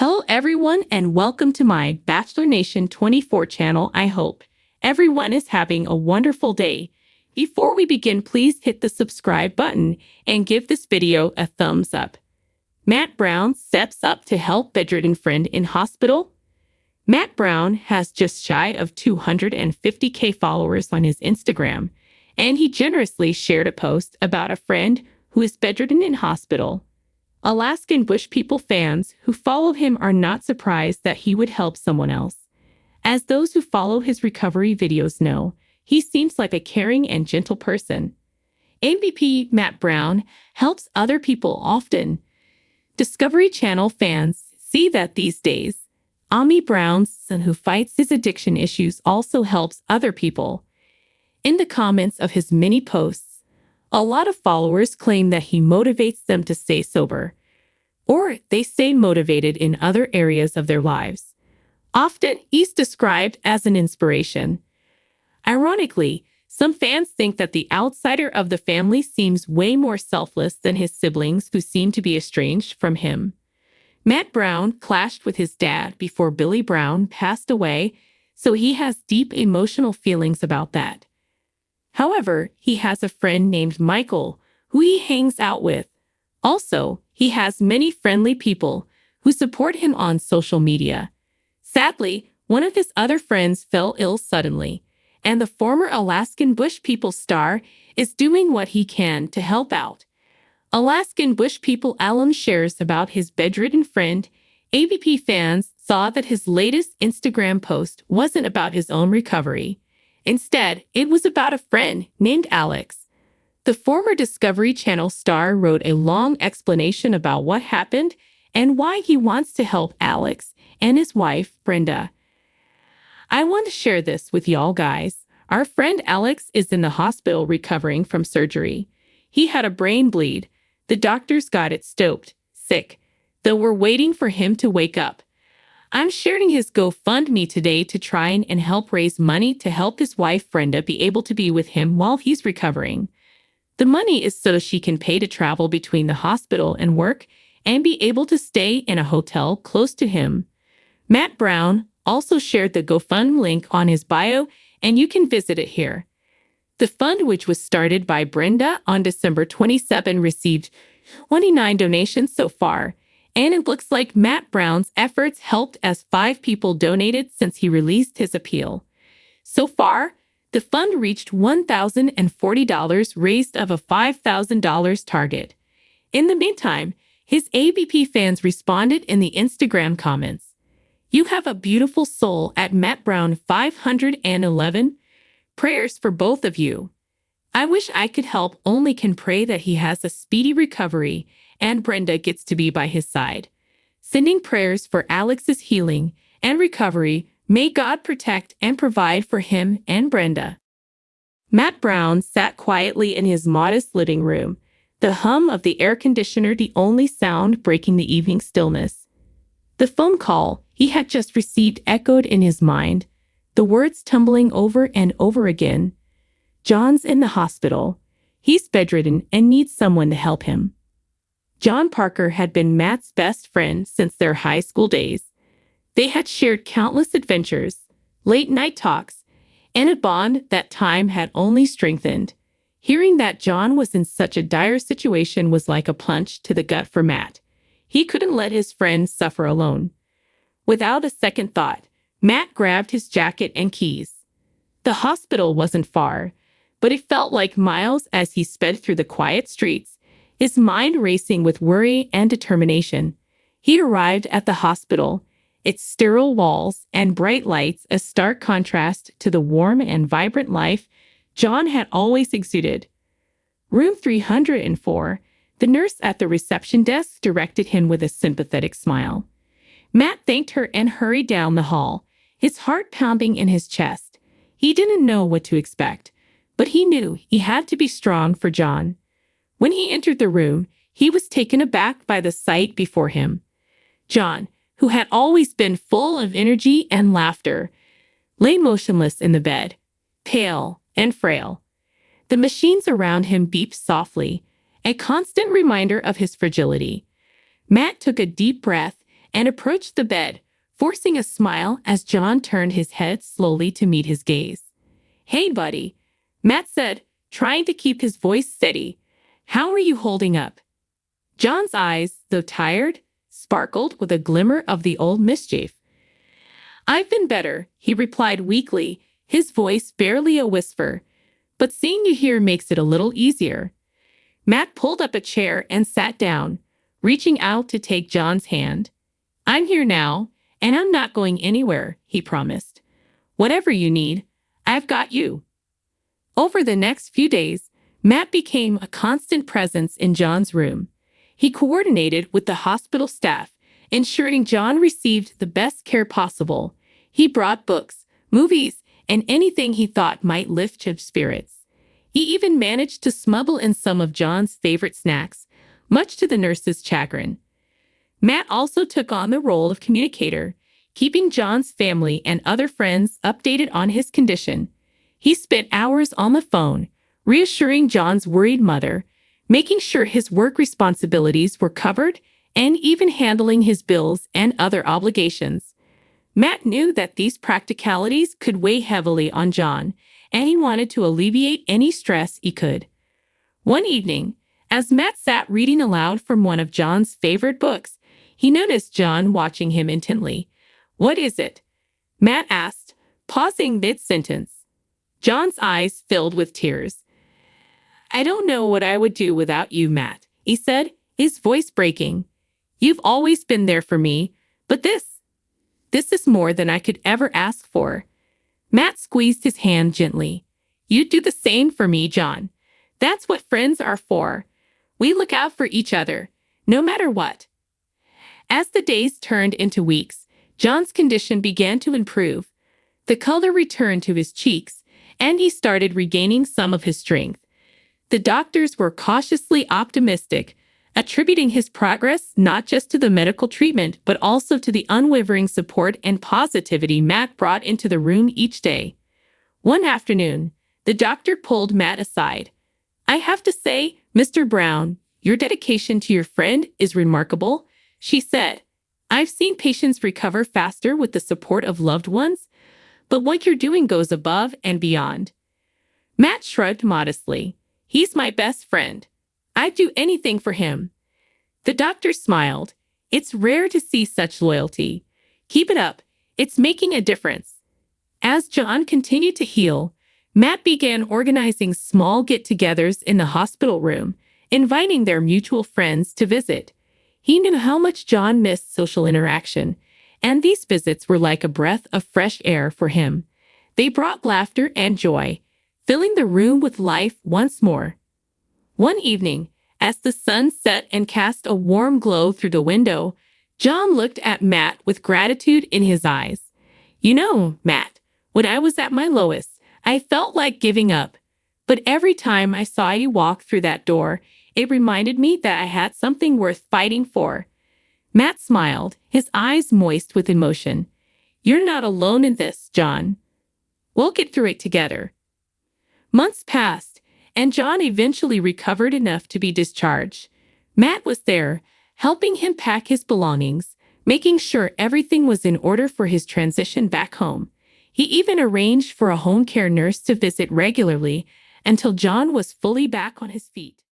Hello everyone and welcome to my Bachelor Nation 24 channel. I hope everyone is having a wonderful day. Before we begin, please hit the subscribe button and give this video a thumbs up. Matt Brown steps up to help bedridden friend in hospital. Matt Brown has just shy of 250K followers on his Instagram, and he generously shared a post about a friend who is bedridden in hospital. Alaskan Bush People fans who follow him are not surprised that he would help someone else. As those who follow his recovery videos know, he seems like a caring and gentle person. MVP Matt Brown helps other people often. Discovery Channel fans see that these days, OMG Brown's son who fights his addiction issues also helps other people. In the comments of his many posts, a lot of followers claim that he motivates them to stay sober, or they stay motivated in other areas of their lives. Often, he's described as an inspiration. Ironically, some fans think that the outsider of the family seems way more selfless than his siblings who seem to be estranged from him. Matt Brown clashed with his dad before Billy Brown passed away, so he has deep emotional feelings about that. However, he has a friend named Michael, who he hangs out with. Also, he has many friendly people who support him on social media. Sadly, one of his other friends fell ill suddenly, and the former Alaskan Bush People star is doing what he can to help out. Alaskan Bush People Alan shares about his bedridden friend. ABP fans saw that his latest Instagram post wasn't about his own recovery. Instead, it was about a friend named Alex. The former Discovery Channel star wrote a long explanation about what happened and why he wants to help Alex and his wife, Brenda. I want to share this with y'all guys. Our friend Alex is in the hospital recovering from surgery. He had a brain bleed. The doctors got it stopped, sick, though we're waiting for him to wake up. I'm sharing his GoFundMe today to try and help raise money to help his wife Brenda be able to be with him while he's recovering. The money is so she can pay to travel between the hospital and work and be able to stay in a hotel close to him. Matt Brown also shared the GoFundMe link on his bio, and you can visit it here. The fund, which was started by Brenda on December 27, received 29 donations so far. And it looks like Matt Brown's efforts helped as 5 people donated since he released his appeal. So far, the fund reached $1,040 raised of a $5,000 target. In the meantime, his ABP fans responded in the Instagram comments. You have a beautiful soul at Matt Brown 511. Prayers for both of you. I wish I could help, only can pray that he has a speedy recovery and Brenda gets to be by his side. Sending prayers for Alex's healing and recovery. May God protect and provide for him and Brenda. Matt Brown sat quietly in his modest living room, the hum of the air conditioner the only sound breaking the evening stillness. The phone call he had just received echoed in his mind, the words tumbling over and over again. John's in the hospital. He's bedridden and needs someone to help him. John Parker had been Matt's best friend since their high school days. They had shared countless adventures, late-night talks, and a bond that time had only strengthened. Hearing that John was in such a dire situation was like a punch to the gut for Matt. He couldn't let his friend suffer alone. Without a second thought, Matt grabbed his jacket and keys. The hospital wasn't far, but it felt like miles as he sped through the quiet streets, his mind racing with worry and determination. He arrived at the hospital, its sterile walls and bright lights a stark contrast to the warm and vibrant life John had always exuded. Room 304, the nurse at the reception desk directed him with a sympathetic smile. Matt thanked her and hurried down the hall, his heart pounding in his chest. He didn't know what to expect, but he knew he had to be strong for John. When he entered the room, he was taken aback by the sight before him. John, who had always been full of energy and laughter, lay motionless in the bed, pale and frail. The machines around him beeped softly, a constant reminder of his fragility. Matt took a deep breath and approached the bed, forcing a smile as John turned his head slowly to meet his gaze. "Hey, buddy," Matt said, trying to keep his voice steady. "How are you holding up?" John's eyes, though tired, sparkled with a glimmer of the old mischief. "I've been better," he replied weakly, his voice barely a whisper. "But seeing you here makes it a little easier." Matt pulled up a chair and sat down, reaching out to take John's hand. "I'm here now, and I'm not going anywhere," he promised. "Whatever you need, I've got you." Over the next few days, Matt became a constant presence in John's room. He coordinated with the hospital staff, ensuring John received the best care possible. He brought books, movies, and anything he thought might lift his spirits. He even managed to smuggle in some of John's favorite snacks, much to the nurse's chagrin. Matt also took on the role of communicator, keeping John's family and other friends updated on his condition. He spent hours on the phone, reassuring John's worried mother, making sure his work responsibilities were covered, and even handling his bills and other obligations. Matt knew that these practicalities could weigh heavily on John, and he wanted to alleviate any stress he could. One evening, as Matt sat reading aloud from one of John's favorite books, he noticed John watching him intently. "What is it?" Matt asked, pausing mid-sentence. John's eyes filled with tears. "I don't know what I would do without you, Matt," he said, his voice breaking. "You've always been there for me, but this is more than I could ever ask for." Matt squeezed his hand gently. "You'd do the same for me, John. That's what friends are for. We look out for each other, no matter what." As the days turned into weeks, John's condition began to improve. The color returned to his cheeks, and he started regaining some of his strength. The doctors were cautiously optimistic, attributing his progress not just to the medical treatment, but also to the unwavering support and positivity Matt brought into the room each day. One afternoon, the doctor pulled Matt aside. "I have to say, Mr. Brown, your dedication to your friend is remarkable," she said. "I've seen patients recover faster with the support of loved ones, but what you're doing goes above and beyond." Matt shrugged modestly. "He's my best friend. I'd do anything for him." The doctor smiled. "It's rare to see such loyalty. Keep it up. It's making a difference." As John continued to heal, Matt began organizing small get-togethers in the hospital room, inviting their mutual friends to visit. He knew how much John missed social interaction, and these visits were like a breath of fresh air for him. They brought laughter and joy, filling the room with life once more. One evening, as the sun set and cast a warm glow through the window, John looked at Matt with gratitude in his eyes. "You know, Matt, when I was at my lowest, I felt like giving up. But every time I saw you walk through that door, it reminded me that I had something worth fighting for." Matt smiled, his eyes moist with emotion. "You're not alone in this, John. We'll get through it together." Months passed, and John eventually recovered enough to be discharged. Matt was there, helping him pack his belongings, making sure everything was in order for his transition back home. He even arranged for a home care nurse to visit regularly until John was fully back on his feet.